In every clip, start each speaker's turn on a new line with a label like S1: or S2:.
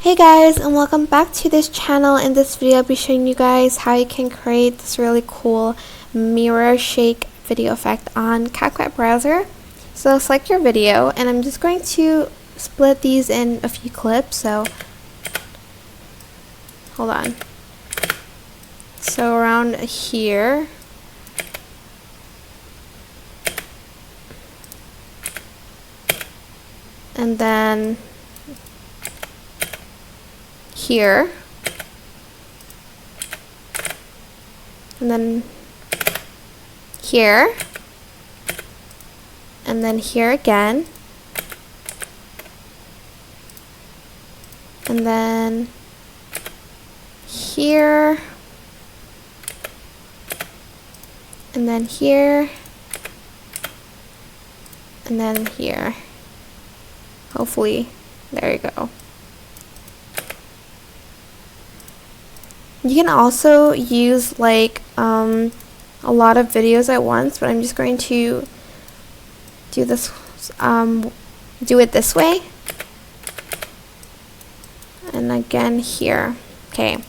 S1: Hey guys, and welcome back to this channel. In this video I'll be showing you guys how you can create this really cool mirror shake video effect on CapCut browser. So select your video, and I'm just going to split these in a few clips. So hold on. So around here, and then here, and then here, and then here again, and then here, and then here, and then here. Hopefully, there you go. You can also use like a lot of videos at once, but I'm just going to do this, do it this way, and again here. Okay,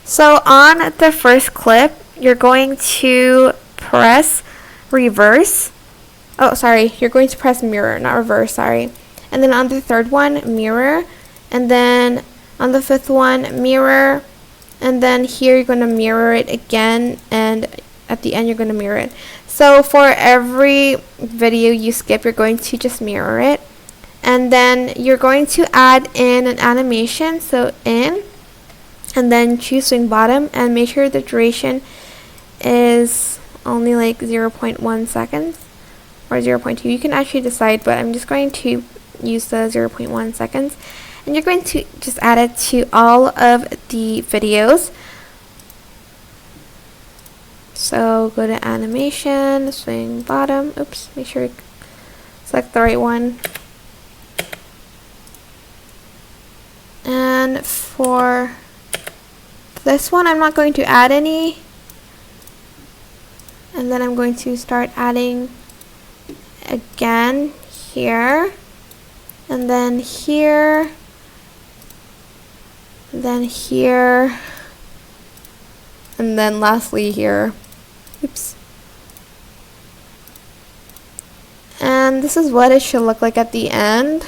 S1: so on the first clip, you're going to press reverse. Oh, sorry, you're going to press mirror, not reverse, sorry. And then on the third one, mirror, and then on the fifth one, mirror. And then here you're going to mirror it again, and at the end you're going to mirror it. So for every video you skip, you're going to just mirror it. And then you're going to add in an animation, so in, and then choose swing bottom, and make sure the duration is only like 0.1 seconds or 0.2. You can actually decide, but I'm just going to use the 0.1 seconds. And you're going to just add it to all of the videos. So go to animation, swing bottom, oops, make sure you select the right one. And for this one, I'm not going to add any. And then I'm going to start adding again here, and then here, then here, and then lastly here. Oops. And this is what it should look like at the end.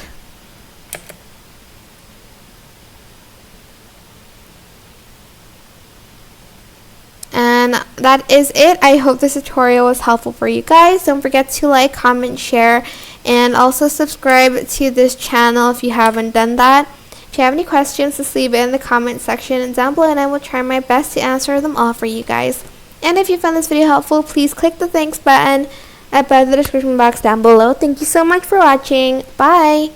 S1: And that is it. I hope this tutorial was helpful for you guys. Don't forget to like, comment, share, and also subscribe to this channel if you haven't done that. If you have any questions, just leave it in the comment section down below, and I will try my best to answer them all for you guys. And if you found this video helpful, please click the thanks button above the description box down below. Thank you so much for watching. Bye!